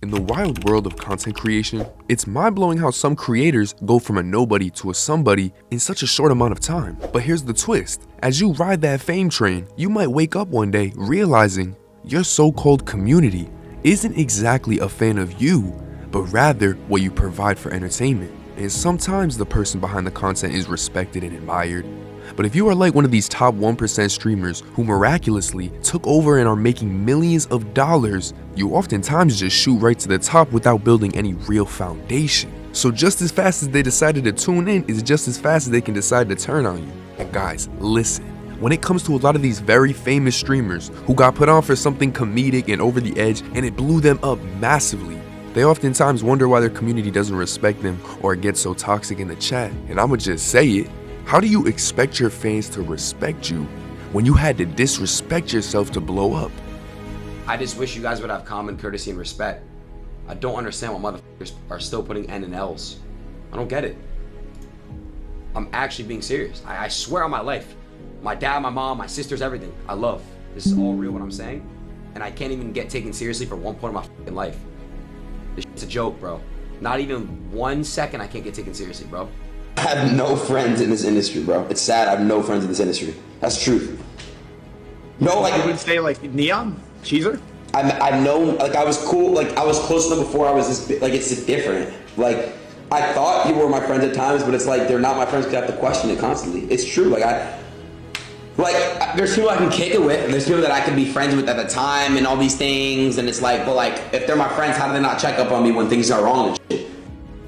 In the wild world of content creation, it's mind-blowing how some creators go from a nobody to a somebody in such a short amount of time. But here's the twist. As you ride that fame train, you might wake up one day realizing your so-called community isn't exactly a fan of you, but rather what you provide for entertainment. And sometimes the person behind the content is respected and admired. But if you are like one of these top 1% streamers who miraculously took over and are making millions of dollars, you oftentimes just shoot right to the top without building any real foundation. So just as fast as they decided to tune in is just as fast as they can decide to turn on you. And guys, listen, when it comes to a lot of these very famous streamers who got put on for something comedic and over the edge and it blew them up massively, they oftentimes wonder why their community doesn't respect them or get so toxic in the chat. And I'ma just say it. How do you expect your fans to respect you when you had to disrespect yourself to blow up? I just wish you guys would have common courtesy and respect. I don't understand why motherfuckers are still putting N and L's. I don't get it. I'm actually being serious. I swear on my life. My dad, my mom, my sisters, everything. I love. This is all real what I'm saying. And I can't even get taken seriously for one point of my fucking life. This shit's a joke, bro. Not even 1 second I can't get taken seriously, bro. I have no friends in this industry, bro. It's sad I have no friends in this industry. That's truth. No, like, you would say like Neon? Cheezer? I know, like, I was cool, like, I was close to them before I was this, like, it's different. Like, I thought people were my friends at times, but it's like, they're not my friends because I have to question it constantly. It's true, like, there's people I can kick it with, and there's people that I can be friends with at the time and all these things, and it's like, but like, if they're my friends, how do they not check up on me when things are wrong and shit?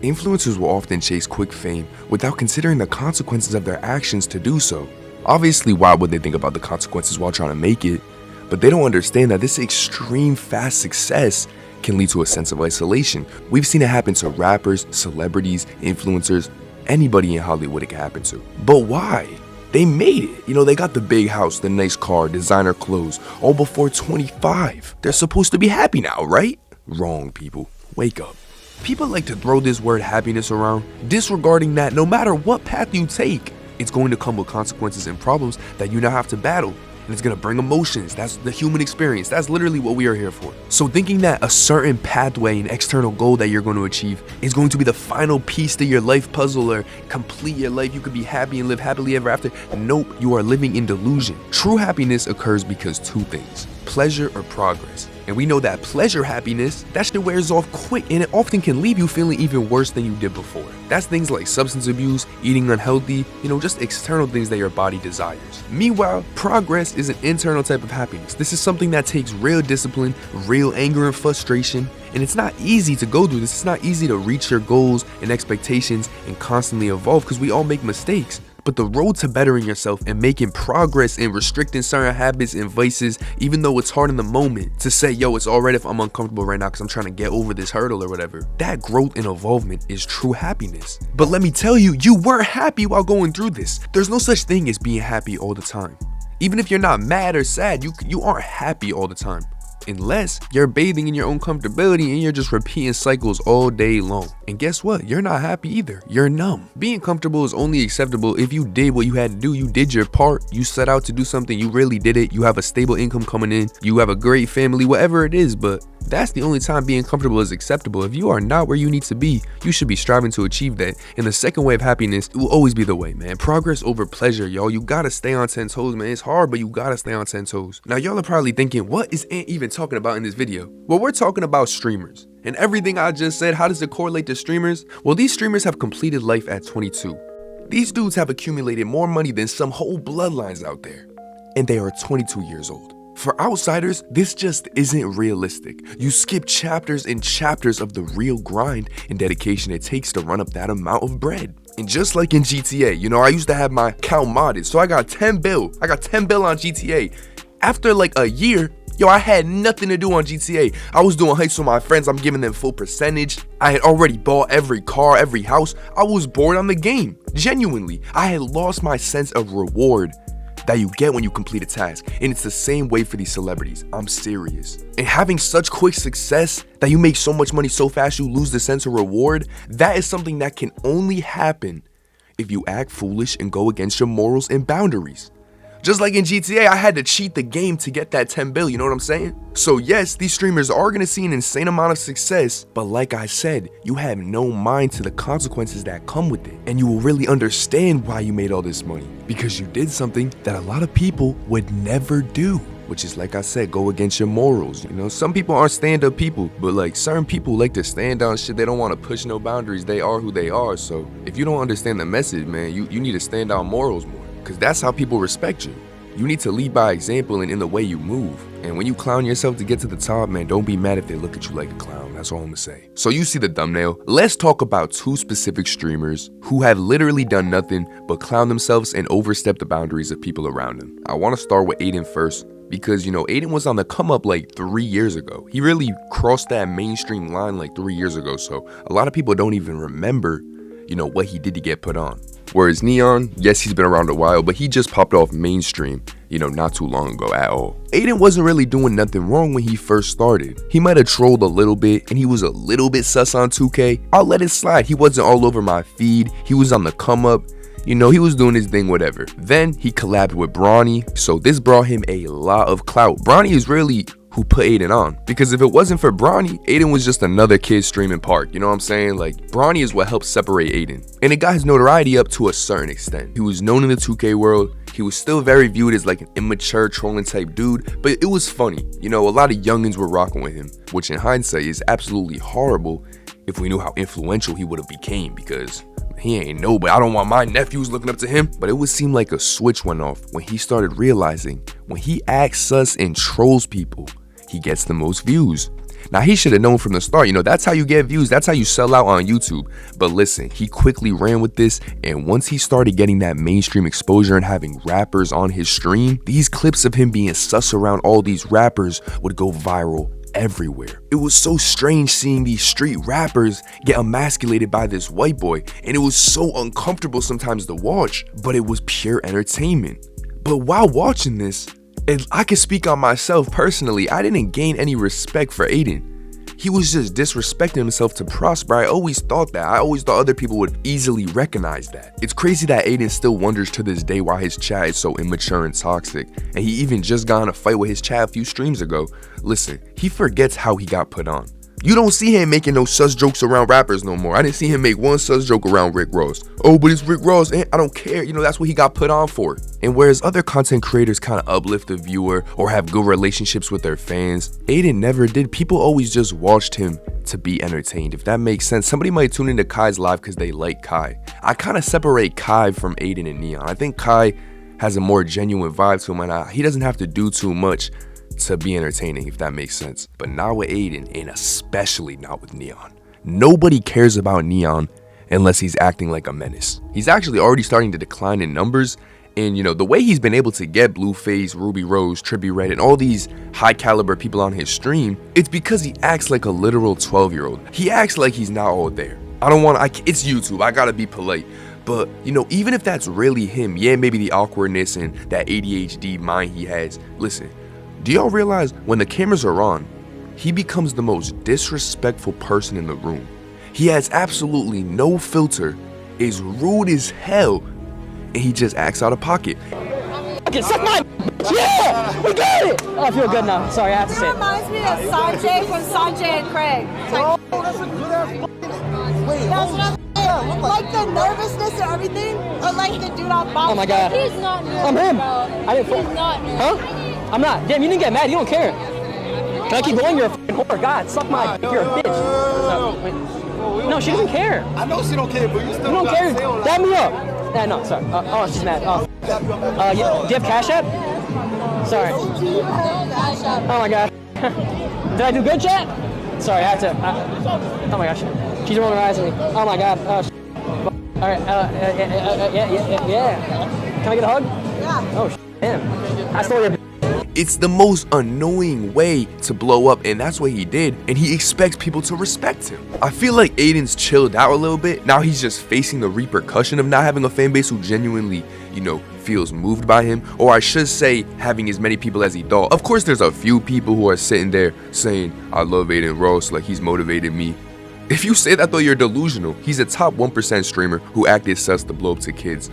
Influencers will often chase quick fame without considering the consequences of their actions to do so. Obviously, why would they think about the consequences while trying to make it? But they don't understand that this extreme fast success can lead to a sense of isolation. We've seen it happen to rappers, celebrities, influencers, anybody in Hollywood it can happen to. But why? They made it. You know, they got the big house, the nice car, designer clothes, all before 25. They're supposed to be happy now, right? Wrong, people. Wake up. People like to throw this word happiness around, disregarding that no matter what path you take, it's going to come with consequences and problems that you now have to battle. And it's going to bring emotions. That's the human experience. That's literally what we are here for. So thinking that a certain pathway and external goal that you're going to achieve is going to be the final piece to your life puzzle or complete your life, you could be happy and live happily ever after. Nope, you are living in delusion. True happiness occurs because two things: pleasure or progress. And we know that pleasure happiness, that shit wears off quick and it often can leave you feeling even worse than you did before. That's things like substance abuse, eating unhealthy, just external things that your body desires. Meanwhile, progress is an internal type of happiness. This is something that takes real discipline, real anger and frustration, and it's not easy to go through this. It's not easy to reach your goals and expectations and constantly evolve because we all make mistakes. But the road to bettering yourself and making progress and restricting certain habits and vices, even though it's hard in the moment to say, yo, it's alright if I'm uncomfortable right now because I'm trying to get over this hurdle or whatever, that growth and evolvement is true happiness. But let me tell you, you weren't happy while going through this. There's no such thing as being happy all the time. Even if you're not mad or sad, you aren't happy all the time. Unless you're bathing in your own comfortability and you're just repeating cycles all day long. And guess what? You're not happy either. You're numb. Being comfortable is only acceptable if you did what you had to do. You did your part. You set out to do something. You really did it. You have a stable income coming in. You have a great family, whatever it is. But that's the only time being comfortable is acceptable. If you are not where you need to be, you should be striving to achieve that. And the second way of happiness, it will always be the way, man. Progress over pleasure, y'all. You gotta stay on 10 toes, man. It's hard, but you gotta stay on 10 toes. Now, y'all are probably thinking, what is Ant even talking about in this video? Well, we're talking about streamers. And everything I just said, how does it correlate to streamers? Well, these streamers have completed life at 22. These dudes have accumulated more money than some whole bloodlines out there. And they are 22 years old. For outsiders, this just isn't realistic. You skip chapters and chapters of the real grind and dedication it takes to run up that amount of bread. And just like in GTA, I used to have my account modded, so I got 10 bill. I got 10 bill on GTA. After like a year, I had nothing to do on GTA. I was doing heists with my friends. I'm giving them full percentage. I had already bought every car, every house. I was bored on the game. Genuinely, I had lost my sense of reward that you get when you complete a task. And it's the same way for these celebrities. I'm serious. And having such quick success that you make so much money so fast you lose the sense of reward, that is something that can only happen if you act foolish and go against your morals and boundaries. Just like in GTA, I had to cheat the game to get that 10 bill, you know what I'm saying? So yes, these streamers are gonna see an insane amount of success, but like I said, you have no mind to the consequences that come with it. And you will really understand why you made all this money, because you did something that a lot of people would never do. Which is, like I said, go against your morals. You know, some people aren't stand-up people, but like certain people like to stand on shit. They don't want to push no boundaries. They are who they are. So if you don't understand the message, man, you need to stand on morals more, because that's how people respect you. You need to lead by example and in the way you move. And when you clown yourself to get to the top, man, don't be mad if they look at you like a clown. That's all I'm gonna say. So you see the thumbnail. Let's talk about two specific streamers who have literally done nothing but clown themselves and overstep the boundaries of people around them. I want to start with Adin first, because, you know, Adin was on the come up like 3 years ago. He really crossed that mainstream line like 3 years ago. So a lot of people don't even remember, you know, what he did to get put on. Whereas Neon, yes, he's been around a while, but he just popped off mainstream, you know, not too long ago at all. Adin wasn't really doing nothing wrong when he first started. He might have trolled a little bit and he was a little bit sus on 2K. I'll let it slide. He wasn't all over my feed. He was on the come up. You know, he was doing his thing, whatever. Then he collabed with Bronny, so this brought him a lot of clout. Bronny is really who put Adin on, because if it wasn't for Bronny, Adin was just another kid streaming Park, you know what I'm saying? Like, Bronny is what helped separate Adin, and it got his notoriety up to a certain extent. He was known in the 2K world. He was still very viewed as like an immature trolling type dude, but it was funny. You know, a lot of youngins were rocking with him, which in hindsight is absolutely horrible if we knew how influential he would have became, because he ain't nobody. I don't want my nephews looking up to him. But it would seem like a switch went off when he started realizing when he acts sus and trolls people, he gets the most views. Now, he should have known from the start, you know, that's how you get views. That's how you sell out on YouTube. But listen, he quickly ran with this. And once he started getting that mainstream exposure and having rappers on his stream, these clips of him being sus around all these rappers would go viral everywhere. It was so strange seeing these street rappers get emasculated by this white boy, and it was so uncomfortable sometimes to watch, but it was pure entertainment. But while watching this, I can speak on myself personally, I didn't gain any respect for Adin. He was just disrespecting himself to prosper. I always thought that. I always thought other people would easily recognize that. It's crazy that Adin still wonders to this day why his chat is so immature and toxic. And he even just got in a fight with his chat a few streams ago. Listen, he forgets how he got put on. You don't see him making no sus jokes around rappers no more. I didn't see him make one sus joke around Rick Ross. Oh, but it's Rick Ross, and I don't care. You know, that's what he got put on for. And whereas other content creators kind of uplift the viewer or have good relationships with their fans, Adin never did. People always just watched him to be entertained, if that makes sense. Somebody might tune into Kai's live because they like Kai. I kind of separate Kai from Adin and Neon. I think Kai has a more genuine vibe to him, and he doesn't have to do too much to be entertaining, if that makes sense. But not with Adin, and especially not with Neon. Nobody cares about Neon unless he's acting like a menace. He's actually already starting to decline in numbers, and you know, the way he's been able to get Blueface, Ruby Rose, Trippie Redd, and all these high caliber people on his stream, it's because he acts like a literal 12-year-old. He acts like he's not all there. It's YouTube, I gotta be polite. But, you know, even if that's really him, yeah, maybe the awkwardness and that ADHD mind he has, listen, do y'all realize when the cameras are on, he becomes the most disrespectful person in the room. He has absolutely no filter, is rude as hell, and he just acts out of pocket. Okay, suck my yeah, we got it. Oh, I feel good now. Sorry, I have to say it. Reminds me of Sanjay from Sanjay and Craig. That's a good ass. Wait, that's what I'm saying. Like the nervousness and everything, or like the dude on bottom. Oh my god. He's not nervous. I'm him. Bro. I didn't. He's not nervous. Huh? I'm not. Damn, you didn't get mad. You don't care. Can I keep going? You're a fucking whore. God, suck my dick. You're a bitch. No, she doesn't care. I know she don't care, but you still don't care. Dab me up. No, sorry. Oh, she's mad. Oh. Yeah, do you have Cash App? Sorry. Oh my god. Did I do good, chat? Sorry, I have to. Oh my gosh. She's rolling her eyes at me. Oh my god. All right. Yeah. Can I get a hug? Yeah. Oh, damn. I stole your. It's the most annoying way to blow up, and that's what he did, and he expects people to respect him. I feel like Adin's chilled out a little bit. Now he's just facing the repercussion of not having a fan base who genuinely, you know, feels moved by him, or I should say having as many people as he thought. Of course, there's a few people who are sitting there saying, I love Adin Ross, like he's motivated me. If you say that though, you're delusional. He's a top 1% streamer who acted sus to blow up to kids.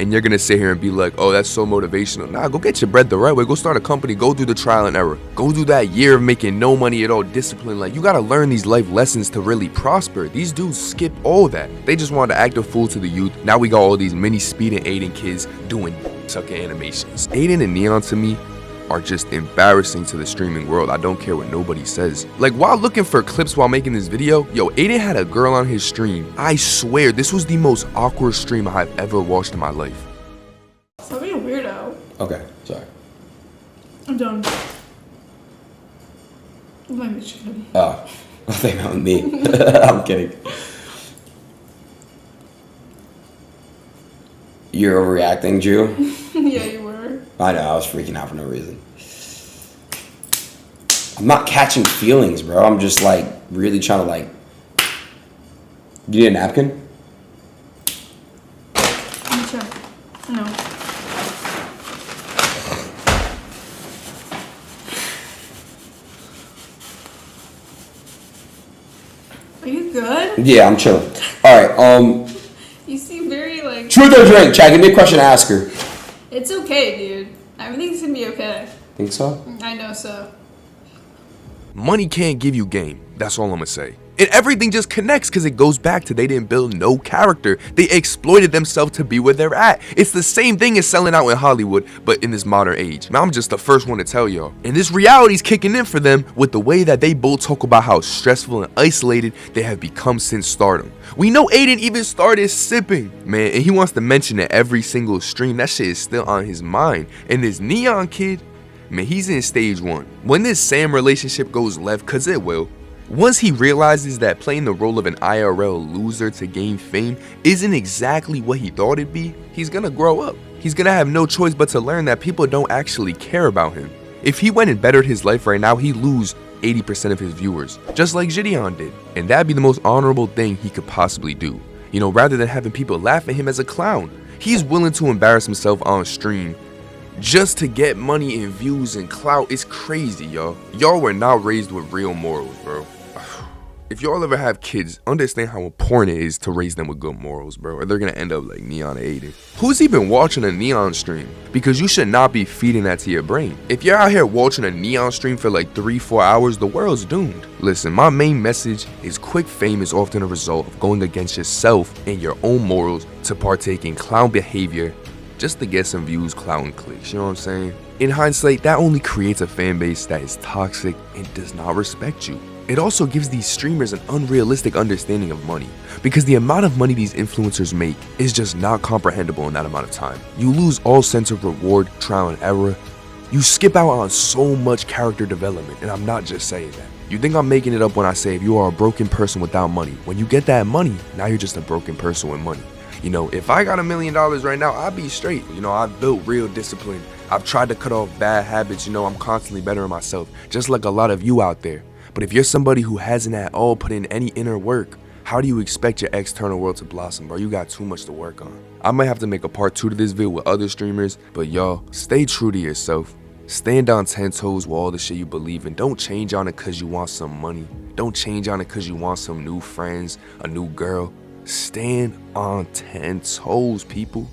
And you're gonna sit here and be like, oh, that's so motivational. Nah, go get your bread the right way. Go start a company. Go through the trial and error. Go do that year of making no money at all, discipline. Like, you gotta learn these life lessons to really prosper. These dudes skip all that. They just wanted to act a fool to the youth. Now we got all these mini Speed and Adin kids doing sucking animations. Adin and Neon, to me, are just embarrassing to the streaming world. I don't care what nobody says. Like, while looking for clips while making this video, yo, Adin had a girl on his stream. I swear, this was the most awkward stream I've ever watched in my life. Stop being a weirdo. Okay, sorry. I'm done. Blame the chicken. Oh, I think that was me. I'm kidding. You're overreacting, Drew? Yeah, you were. I know, I was freaking out for no reason. I'm not catching feelings, bro. I'm just like really trying to like. Do you need a napkin? Let me check. No. Are you good? Yeah, I'm chilling. Alright, You seem very like. truth or drink? Chad, give me a question to ask her. It's okay, dude. Everything's gonna be okay. Think so? I know so. Money can't give you game. That's all I'm gonna say. And everything just connects because it goes back to they didn't build no character. They exploited themselves to be where they're at. It's the same thing as selling out in Hollywood, but in this modern age. Now I'm just the first one to tell y'all. And this reality's kicking in for them with the way that they both talk about how stressful and isolated they have become since stardom. We know Adin even started sipping, man, and he wants to mention it every single stream. That shit is still on his mind. And this Neon kid, man, he's in stage 1. When this Sam relationship goes left, cause it will, once he realizes that playing the role of an IRL loser to gain fame isn't exactly what he thought it'd be, he's gonna grow up. He's gonna have no choice but to learn that people don't actually care about him. If he went and bettered his life right now, he'd lose 80% of his viewers, just like Gideon did. And that'd be the most honorable thing he could possibly do. You know, rather than having people laugh at him as a clown, he's willing to embarrass himself on stream just to get money and views and clout. It's crazy, y'all. Y'all were not raised with real morals, bro. If y'all ever have kids, understand how important it is to raise them with good morals, bro, or they're gonna end up like Neon and Adin. Who's even watching a Neon stream? Because you should not be feeding that to your brain. If you're out here watching a Neon stream for like 3-4 hours, the world's doomed. Listen, my main message is quick fame is often a result of going against yourself and your own morals to partake in clown behavior just to get some views, clout, and clicks, you know what I'm saying? In hindsight, that only creates a fan base that is toxic and does not respect you. It also gives these streamers an unrealistic understanding of money, because the amount of money these influencers make is just not comprehensible in that amount of time. You lose all sense of reward, trial and error. You skip out on so much character development, and I'm not just saying that. You think I'm making it up when I say if you are a broken person without money, when you get that money, now you're just a broken person with money. You know, if I got $1 million right now, I'd be straight. You know, I've built real discipline. I've tried to cut off bad habits. You know, I'm constantly bettering myself, just like a lot of you out there. But if you're somebody who hasn't at all put in any inner work, how do you expect your external world to blossom, bro? You got too much to work on. I might have to make a part 2 to this video with other streamers, but y'all, stay true to yourself. Stand on 10 toes with all the shit you believe in. Don't change on it because you want some money. Don't change on it because you want some new friends, a new girl. Stand on 10 toes, people.